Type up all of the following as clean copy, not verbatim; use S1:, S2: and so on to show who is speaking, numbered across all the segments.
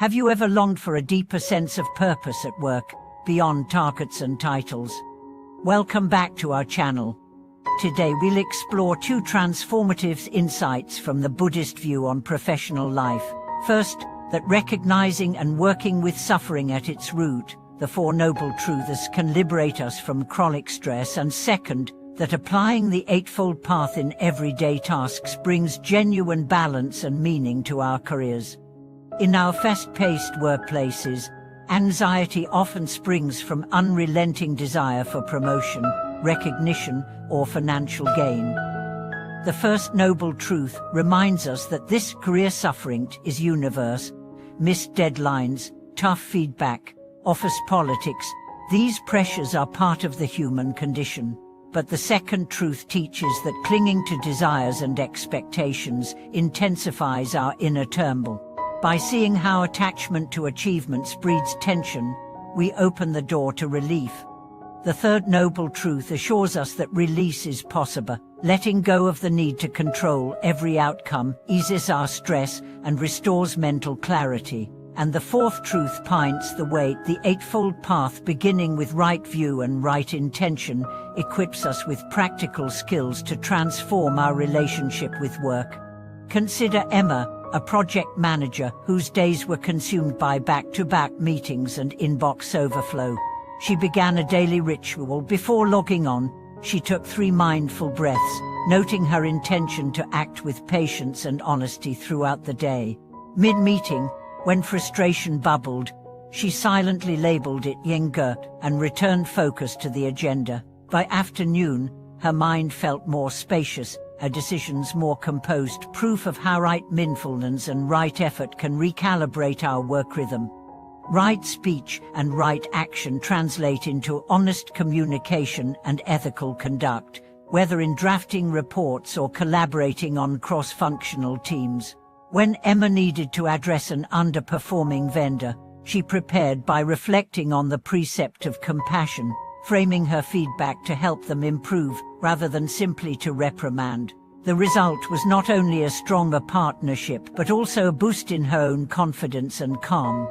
S1: Have you ever longed for a deeper sense of purpose at work, beyond targets and titles? Welcome back to our channel. Today we'll explore two transformative insights from the Buddhist view on professional life. First, that recognizing and working with suffering at its root, the Four Noble Truths, can liberate us from chronic stress, and second, that applying the Eightfold Path in everyday tasks brings genuine balance and meaning to our careers. In our fast-paced workplaces, anxiety often springs from unrelenting desire for promotion, recognition, or financial gain. The First Noble Truth reminds us that this career suffering is universal. Missed deadlines, tough feedback, office politics, these pressures are part of the human condition. But the second truth teaches that clinging to desires and expectations intensifies our inner turmoil. By seeing how attachment to achievements breeds tension, we open the door to relief. The Third Noble Truth assures us that release is possible. Letting go of the need to control every outcome eases our stress and restores mental clarity. And the fourth truth points the way: the Eightfold Path, beginning with right view and right intention, equips us with practical skills to transform our relationship with work. Consider Emma, a project manager whose days were consumed by back-to-back meetings and inbox overflow. She began a daily ritual before logging on. She took 3 mindful breaths, noting her intention to act with patience and honesty throughout the day. Mid-meeting, when frustration bubbled, she silently labeled it "Yinga" and returned focus to the agenda. By afternoon, her mind felt more spacious, her decisions more composed, proof of how right mindfulness and right effort can recalibrate our work rhythm. Right speech and right action translate into honest communication and ethical conduct, whether in drafting reports or collaborating on cross-functional teams. When Emma needed to address an underperforming vendor, she prepared by reflecting on the precept of compassion, framing her feedback to help them improve, rather than simply to reprimand. The result was not only a stronger partnership, but also a boost in her own confidence and calm.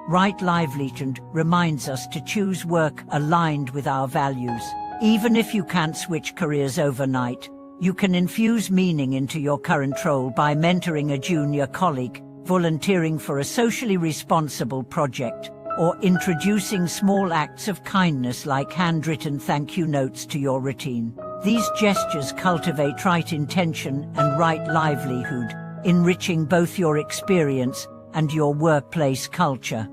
S1: Right livelihood reminds us to choose work aligned with our values. Even if you can't switch careers overnight, you can infuse meaning into your current role by mentoring a junior colleague, volunteering for a socially responsible project, or introducing small acts of kindness like handwritten thank you notes to your routine. These gestures cultivate right intention and right livelihood, enriching both your experience and your workplace culture.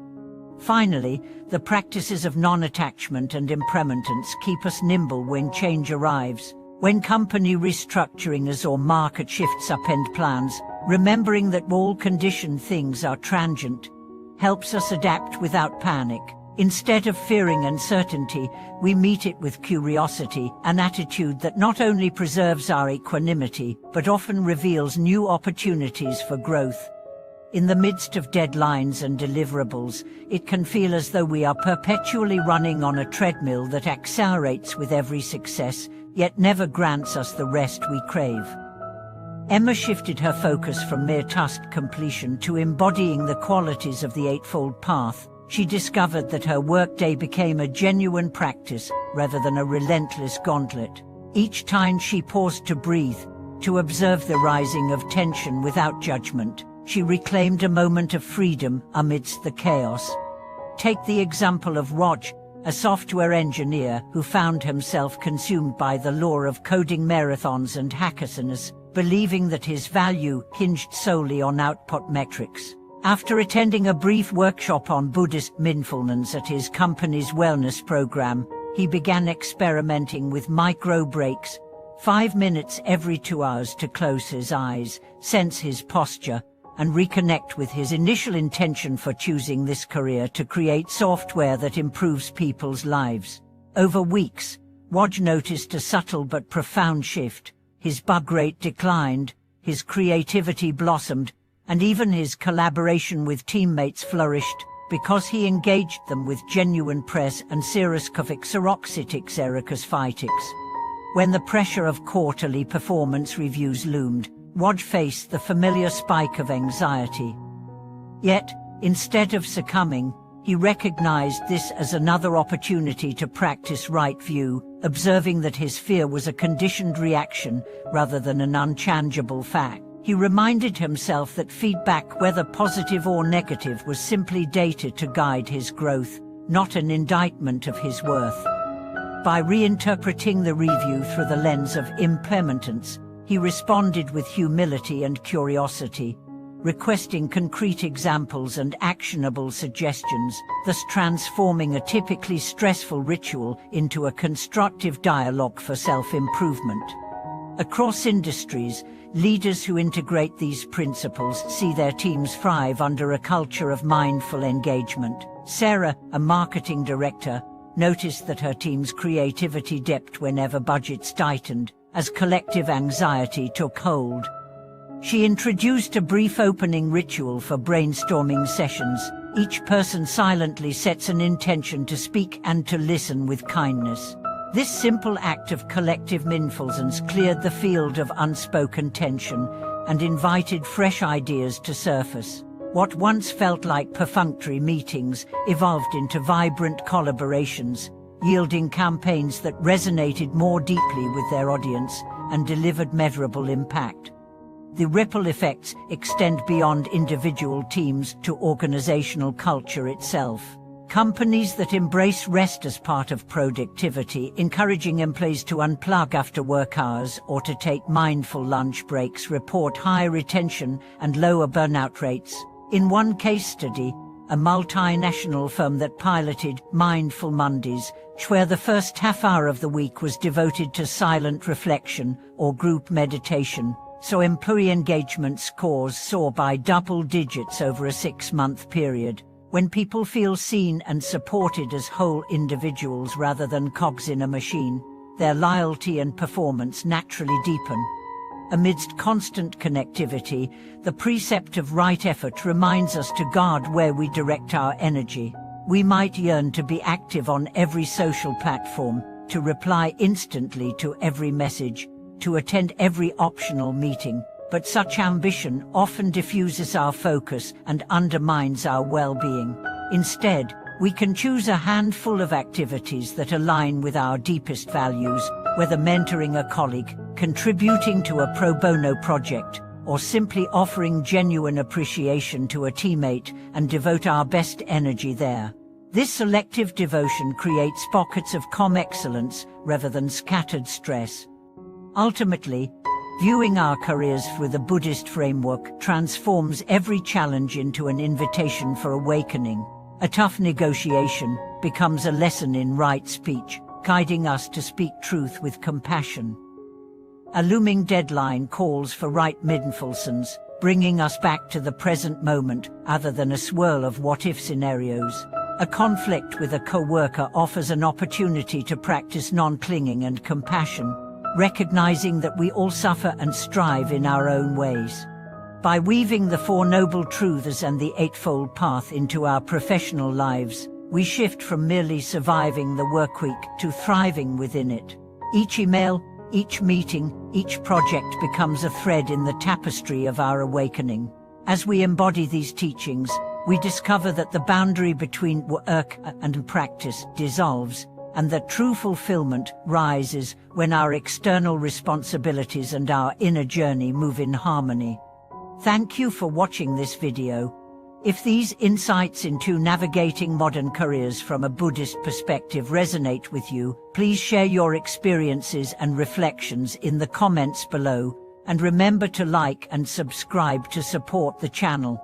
S1: Finally, the practices of non-attachment and impermanence keep us nimble when change arrives. When company restructurings or market shifts upend plans, remembering that all conditioned things are transient helps us adapt without panic. Instead of fearing uncertainty, we meet it with curiosity, an attitude that not only preserves our equanimity, but often reveals new opportunities for growth. In the midst of deadlines and deliverables, it can feel as though we are perpetually running on a treadmill that accelerates with every success, yet never grants us the rest we crave. Emma shifted her focus from mere task completion to embodying the qualities of the Eightfold Path. She discovered that her workday became a genuine practice rather than a relentless gauntlet. Each time she paused to breathe, to observe the rising of tension without judgment, she reclaimed a moment of freedom amidst the chaos. Take the example of Raj, a software engineer who found himself consumed by the lure of coding marathons and hackathons, believing that his value hinged solely on output metrics. After attending a brief workshop on Buddhist mindfulness at his company's wellness program, he began experimenting with micro breaks, 5 minutes every 2 hours to close his eyes, sense his posture, and reconnect with his initial intention for choosing this career: to create software that improves people's lives. Over weeks, Raj noticed a subtle but profound shift. His bug rate declined, his creativity blossomed, and even his collaboration with teammates flourished, because he engaged them with genuine praise and phytics. When the pressure of quarterly performance reviews loomed, Raj faced the familiar spike of anxiety. Yet, Instead of succumbing, he recognized this as another opportunity to practice right view, observing that his fear was a conditioned reaction rather than an unchangeable fact. He reminded himself that feedback, whether positive or negative, was simply data to guide his growth, not an indictment of his worth. By reinterpreting the review through the lens of impermanence, he responded with humility and curiosity, requesting concrete examples and actionable suggestions, thus transforming a typically stressful ritual into a constructive dialogue for self-improvement. Across industries, leaders who integrate these principles see their teams thrive under a culture of mindful engagement. Sarah, a marketing director, noticed that her team's creativity dipped whenever budgets tightened, as collective anxiety took hold. She introduced a brief opening ritual for brainstorming sessions. Each person silently sets an intention to speak and to listen with kindness. This simple act of collective mindfulness cleared the field of unspoken tension and invited fresh ideas to surface. What once felt like perfunctory meetings evolved into vibrant collaborations, yielding campaigns that resonated more deeply with their audience and delivered measurable impact. The ripple effects extend beyond individual teams to organizational culture itself. Companies that embrace rest as part of productivity, encouraging employees to unplug after work hours or to take mindful lunch breaks, report higher retention and lower burnout rates. In one case study, a multinational firm that piloted Mindful Mondays, where the first half hour of the week was devoted to silent reflection or group meditation, so employee engagement scores soar by double digits over a 6-month period. When people feel seen and supported as whole individuals rather than cogs in a machine, their loyalty and performance naturally deepen. Amidst constant connectivity, the precept of right effort reminds us to guard where we direct our energy. We might yearn to be active on every social platform, to reply instantly to every message, to attend every optional meeting, but such ambition often diffuses our focus and undermines our well-being. Instead, we can choose a handful of activities that align with our deepest values, whether mentoring a colleague, contributing to a pro bono project, or simply offering genuine appreciation to a teammate, and devote our best energy there. This selective devotion creates pockets of calm excellence rather than scattered stress. Ultimately, viewing our careers through the Buddhist framework transforms every challenge into an invitation for awakening. A tough negotiation becomes a lesson in right speech, guiding us to speak truth with compassion. A looming deadline calls for right mindfulness, bringing us back to the present moment rather than a swirl of what-if scenarios. A conflict with a co-worker offers an opportunity to practice non-clinging and compassion, recognizing that we all suffer and strive in our own ways. By weaving the Four Noble Truths and the Eightfold Path into our professional lives, we shift from merely surviving the workweek to thriving within it. Each email, each meeting, each project becomes a thread in the tapestry of our awakening. As we embody these teachings, we discover that the boundary between work and practice dissolves, and that true fulfillment rises when our external responsibilities and our inner journey move in harmony. Thank you for watching this video. If these insights into navigating modern careers from a Buddhist perspective resonate with you, please share your experiences and reflections in the comments below, and remember to like and subscribe to support the channel.